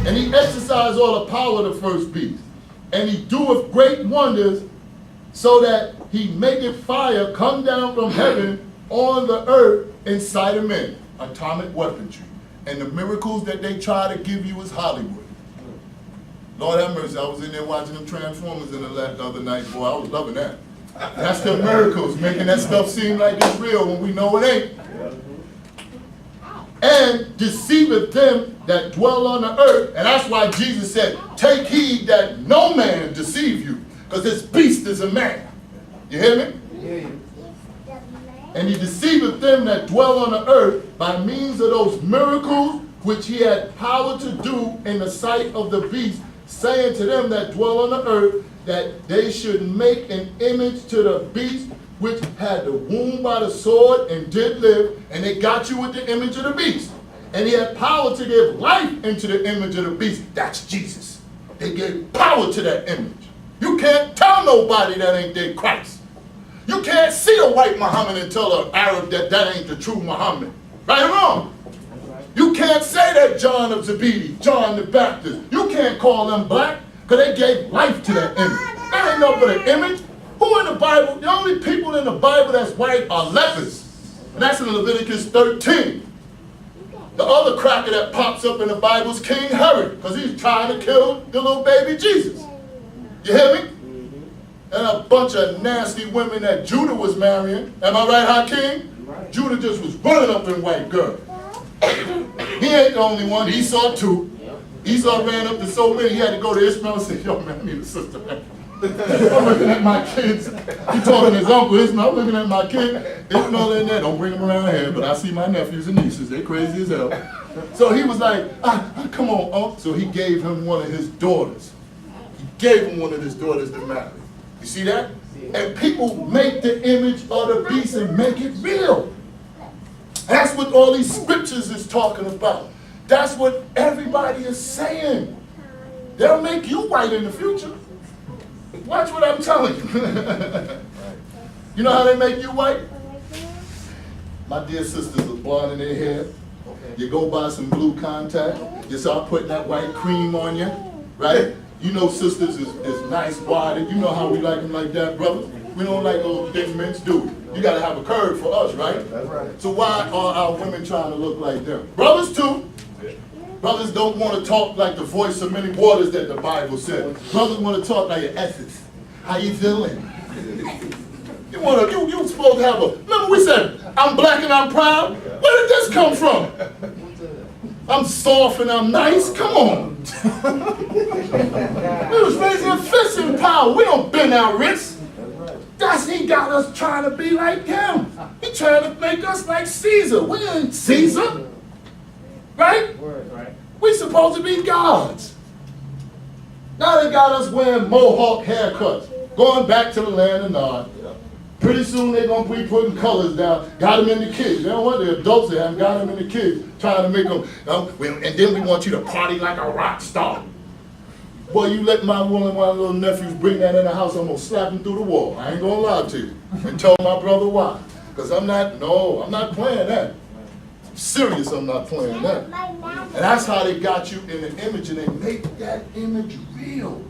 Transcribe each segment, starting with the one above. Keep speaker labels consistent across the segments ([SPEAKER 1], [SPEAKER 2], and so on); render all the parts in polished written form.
[SPEAKER 1] And he exercised all the power of the first beast. And he doeth great wonders, so that he maketh fire come down from heaven on the earth in sight of men. Atomic weaponry. And the miracles that they try to give you is Hollywood. Lord have mercy, I was in there watching them Transformers in the other night, boy, I was loving that. That's the miracles, making that stuff seem like it's real when we know it ain't. And deceiveth them that dwell on the earth. And that's why Jesus said, take heed that no man deceive you, because this beast is a man. You hear me?
[SPEAKER 2] Yeah.
[SPEAKER 1] And he deceiveth them that dwell on the earth by means of those miracles which he had power to do in the sight of the beast, saying to them that dwell on the earth that they should make an image to the beast which had the wound by the sword and did live. And they got you with the image of the beast. And he had power to give life into the image of the beast. That's Jesus. They gave power to that image. You can't tell nobody that ain't their Christ. You can't see a white Muhammad and tell an Arab that that ain't the true Muhammad. Right or wrong? You can't say that John of Zebedee, John the Baptist. You can't call them black, because they gave life to that image. That ain't no but an image. Who in the Bible, the only people in the Bible that's white are lepers. And that's in Leviticus 13. The other cracker that pops up in the Bible is King Herod, because he's trying to kill the little baby Jesus. You hear me? And a bunch of nasty women that Judah was marrying. Am I right, Hakeem?
[SPEAKER 2] Right.
[SPEAKER 1] Judah just was running up in white girls. He ain't the only one. Esau too. Esau ran up to so many, he had to go to Ishmael and say, yo, man, I need a sister, man. I'm looking at my kids. He told his uncle, Ishmael, I'm looking at my kid. Ishmael in there, don't bring them around here, but I see my nephews and nieces. They crazy as hell. So he was like, come on, Uncle. So he gave him one of his daughters. He gave him one of his daughters to marry. You see that? And people make the image of the beast and make it real. That's what all these scriptures is talking about. That's what everybody is saying. They'll make you white in the future. Watch what I'm telling you. You know how they make you white? My dear sisters are blonde in their hair. You go buy some blue contact. You start putting that white cream on you, right? You know sisters is nice wadded. You know how we like them like that, brothers. We don't like those thin mints, do we? You gotta have a curve for us, right?
[SPEAKER 2] That's right.
[SPEAKER 1] So why are our women trying to look like them? Brothers too. Brothers don't want to talk like the voice of many waters that the Bible said. Brothers want to talk like your essence. How you feeling? You supposed to have a, remember we said, I'm black and I'm proud? Where did this come from? I'm soft and I'm nice? Come on. We was raising a fist in power. We don't bend our wrists. He got us trying to be like him. He trying to make us like Caesar. We ain't Caesar. Right?
[SPEAKER 2] Right.
[SPEAKER 1] We supposed to be gods. Now they got us wearing mohawk haircuts, going back to the land of Nod. Pretty soon they're going to be putting colors down. Got them in the kids. They don't want the adults, they haven't got them in the kids. Trying to make them, and then we want you to party like a rock star. Boy, you let my one of my little nephews bring that in the house, I'm going to slap him through the wall. I ain't going to lie to you. And tell my brother why. Because I'm not playing that. I'm serious, I'm not playing that. And that's how they got you in the image, and they make that image real.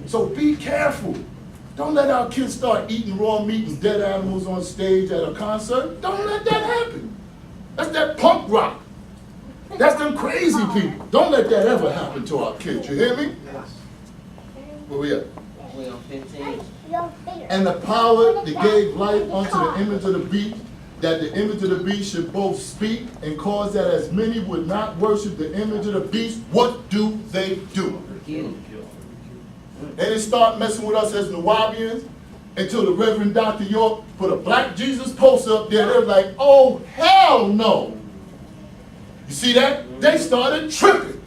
[SPEAKER 1] So be careful. Don't let our kids start eating raw meat and dead animals on stage at a concert. Don't let that happen. That's that punk rock. That's them crazy people. Don't let that ever happen to our kids. You hear me? Where we at?
[SPEAKER 2] We on 15.
[SPEAKER 1] And the power that gave life unto the image of the beast, that the image of the beast should both speak and cause that as many would not worship the image of the beast, what do? They didn't start messing with us as Nawabians. until the Reverend Dr. York put a Black Jesus poster up there. They're like, oh, hell no. You see that? They started tripping.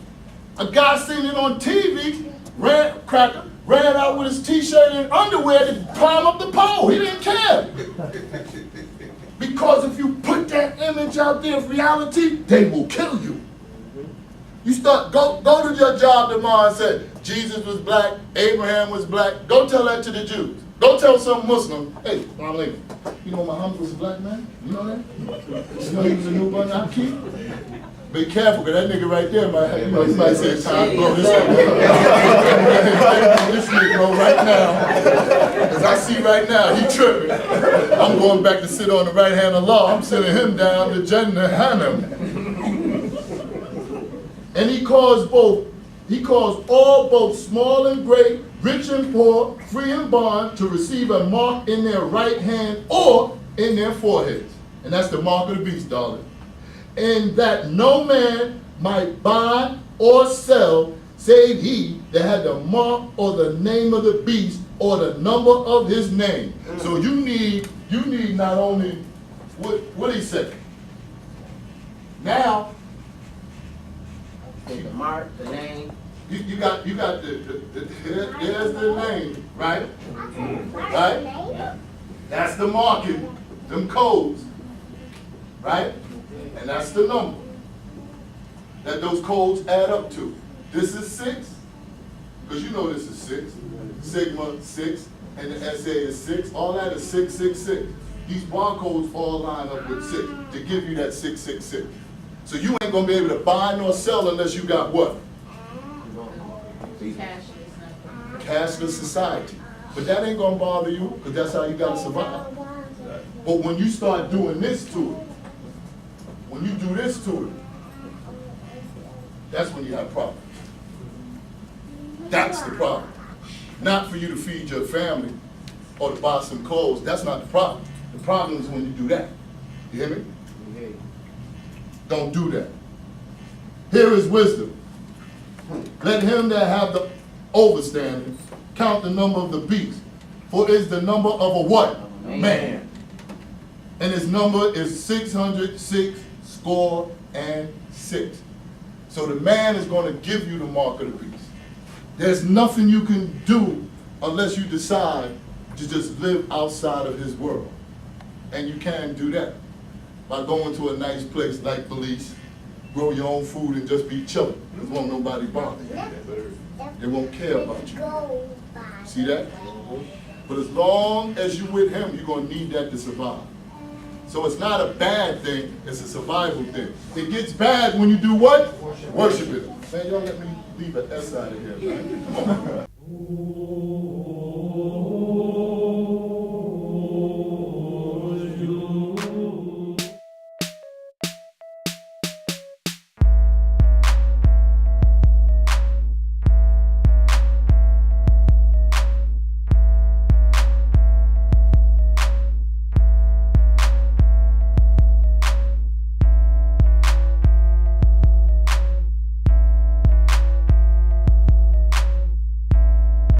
[SPEAKER 1] A guy seen it on TV, ran out with his t-shirt and underwear to climb up the pole. He didn't care. Because if you put that image out there of reality, they will kill you. You start, go to your job tomorrow and say, Jesus was black, Abraham was black. Go tell that to the Jews. Go tell some Muslim, hey, you know Muhammad was a black man? You know that? You know he was a newborn Aki? Be careful, because that nigga right there might, he might say, time, bro, this nigga right now. As I see right now, he tripping. I'm going back to sit on the right hand of law. I'm sending him down to Jannah Hanam. And he calls all both small and great, rich and poor, free and bond, to receive a mark in their right hand or in their foreheads. And that's the mark of the beast, darling. And that no man might buy or sell, save he that had the mark or the name of the beast or the number of his name. So you need not only, what he say? Now,
[SPEAKER 2] the mark, the name.
[SPEAKER 1] You got there's the name, right? Right?
[SPEAKER 2] Yeah.
[SPEAKER 1] That's the marking, them codes, right? And that's the number that those codes add up to. This is 6, because you know this is 6. Sigma 6, and the SA is 6. All that is 666. These barcodes all line up with 6 to give you that 666. So you ain't gonna be able to buy nor sell unless you got what? Cashless society. But that ain't gonna bother you, because that's how you gotta survive. But when you start doing this to it, when you do this to it, that's when you have problems. That's the problem. Not for you to feed your family or to buy some clothes. That's not the problem. The problem is when you do that. You hear me? Don't do that. Here is wisdom. Let him that have the overstanding count the number of the beast, for it is the number of a what? Man. And his number is 606 score and 6. So the man is going to give you the mark of the beast. There's nothing you can do unless you decide to just live outside of his world. And you can do that by going to a nice place like Belize, grow your own food and just be chilling. There won't nobody bother you. They won't care about you. See that? But as long as you're with him, you're going to need that to survive. So it's not a bad thing, it's a survival thing. It gets bad when you do what? Worship it. Man, y'all let me leave an S out of here, man. Come on.